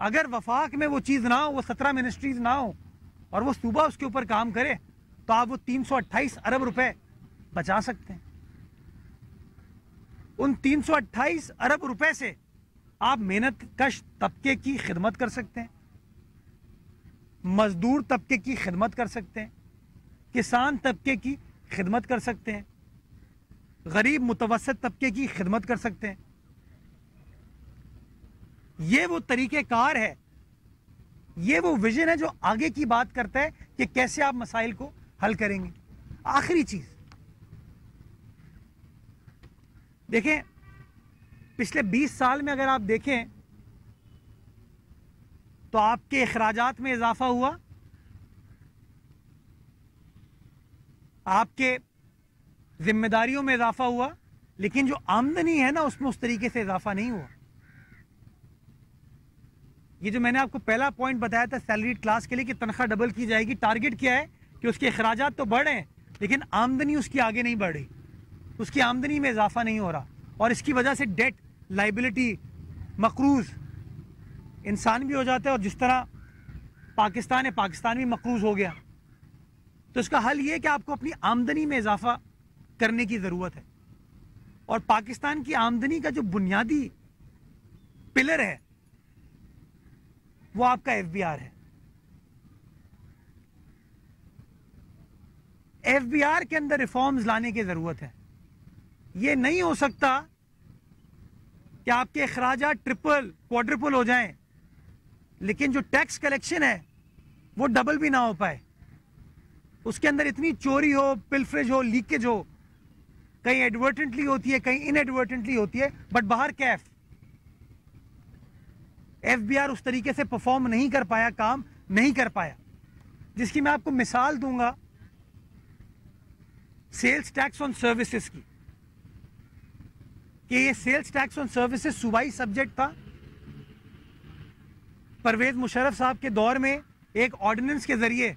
अगर वफाक में वो चीज़ ना हो, वो 17 मिनिस्ट्रीज ना हो और वो सूबा उसके ऊपर काम करे, तो आप वो 328 अरब रुपए बचा सकते हैं। उन 328 अरब रुपए से आप मेहनत कश तबके की खिदमत कर सकते हैं, मजदूर तबके की खिदमत कर सकते हैं, किसान तबके की खिदमत कर सकते हैं, गरीब मुतवसत तबके की खिदमत कर सकते हैं। ये वो तरीक़ेकार है, ये वो विजन है जो आगे की बात करता है कि कैसे आप मसाइल को हल करेंगे। आखिरी चीज देखें, पिछले 20 साल में अगर आप देखें तो आपके अखराजात में इजाफा हुआ, आपके जिम्मेदारियों में इजाफा हुआ, लेकिन जो आमदनी है ना उसमें उस तरीके से इजाफा नहीं हुआ। ये जो मैंने आपको पहला पॉइंट बताया था सैलरीड क्लास के लिए कि तनख्वाह डबल की जाएगी, टारगेट क्या है कि उसके अखराजात तो बढ़ रहे हैं लेकिन आमदनी उसकी आगे नहीं बढ़ रही, उसकी आमदनी में इजाफा नहीं हो रहा, और इसकी वजह से डेट, लाइबिलिटी, मकरूज इंसान भी हो जाता है, और जिस तरह पाकिस्तान है, पाकिस्तान भी मकरूज हो गया। तो इसका हल ये है कि आपको अपनी आमदनी में इजाफा करने की ज़रूरत है, और पाकिस्तान की आमदनी का जो बुनियादी पिलर है वो आपका एफबीआर है। एफबीआर के अंदर रिफॉर्म्स लाने की जरूरत है। ये नहीं हो सकता कि आपके अखराजात ट्रिपल क्वाड्रिपल हो जाएं लेकिन जो टैक्स कलेक्शन है वो डबल भी ना हो पाए, उसके अंदर इतनी चोरी हो, पिलफ्रेज हो, लीकेज हो, कहीं एडवर्टेंटली होती है, कहीं इनएडवर्टेंटली होती है, बट बाहर कैफ। एफबीआर उस तरीके से परफॉर्म नहीं कर पाया, काम नहीं कर पाया, जिसकी मैं आपको मिसाल दूंगा सेल्स टैक्स ऑन सर्विसेज की, कि ये सेल्स टैक्स ऑन सर्विसेज सूबाई सब्जेक्ट था। परवेज मुशर्रफ साहब के दौर में एक ऑर्डिनेंस के जरिए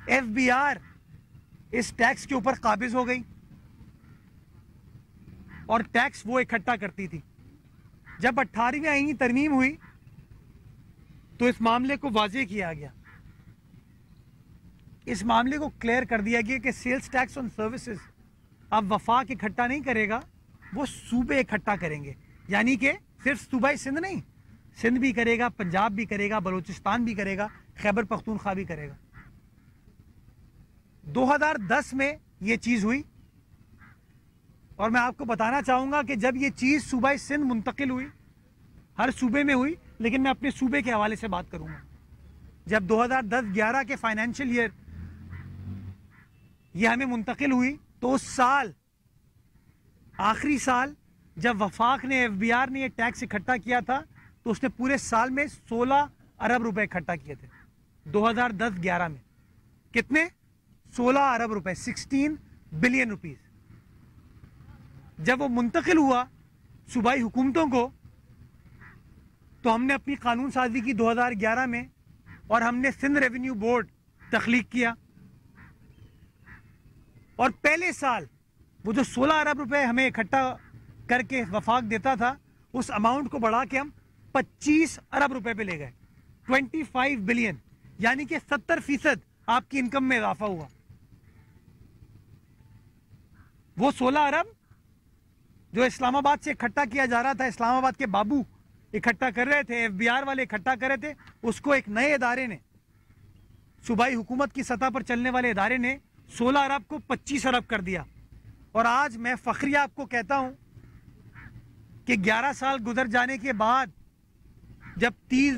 एफबीआर इस टैक्स के ऊपर काबिज हो गई और टैक्स वो इकट्ठा करती थी। जब 18वीं आईनी तरमीम हुई तो इस मामले को वाज़ेह किया गया, इस मामले को क्लियर कर दिया गया कि सेल्स टैक्स ऑन सर्विसेज अब वफाक इकट्ठा नहीं करेगा, वो सूबे इकट्ठा करेंगे। यानी कि सिर्फ सूबाई सिंध नहीं, सिंध भी करेगा, पंजाब भी करेगा, बलूचिस्तान भी करेगा, खैबर पख्तूनख्वा भी करेगा। 2010 में ये चीज़ हुई, और मैं आपको बताना चाहूँगा कि जब ये चीज़ सूबाई सिंध मुंतकिल हुई, हर सूबे में हुई, लेकिन मैं अपने सूबे के हवाले से बात करूँगा। जब 2010-11 के फाइनेंशियल ईयर ये हमें मुंतकिल हुई, तो उस साल, आखिरी साल, जब वफाक ने, एफबीआर ने ये टैक्स इकट्ठा किया था, तो उसने पूरे साल में 16 अरब रुपए इकट्ठा किए थे। 2010-11 में कितने? 16 अरब रुपए, 16 बिलियन रुपीस। जब वो मुंतकिल हुआ सूबाई हुकूमतों को, तो हमने अपनी कानून साजी की 2011 में, और हमने सिंध रेवेन्यू बोर्ड तख्लीक किया, और पहले साल वो जो 16 अरब रुपए हमें इकट्ठा करके वफाक देता था, उस अमाउंट को बढ़ा के हम 25 अरब रुपए पे ले गए, 25 बिलियन, यानी कि 70% आपकी इनकम में इजाफा हुआ। वो 16 अरब जो इस्लामाबाद से इकट्ठा किया जा रहा था, इस्लामाबाद के बाबू इकट्ठा कर रहे थे, एफबीआर वाले इकट्ठा कर रहे थे, उसको एक नए इदारे ने, सूबाई हुकूमत की सतह पर चलने वाले इदारे ने 16 अरब को 25 अरब कर दिया। और आज मैं फखरिया आपको कहता हूं कि 11 साल गुजर जाने के बाद जब 30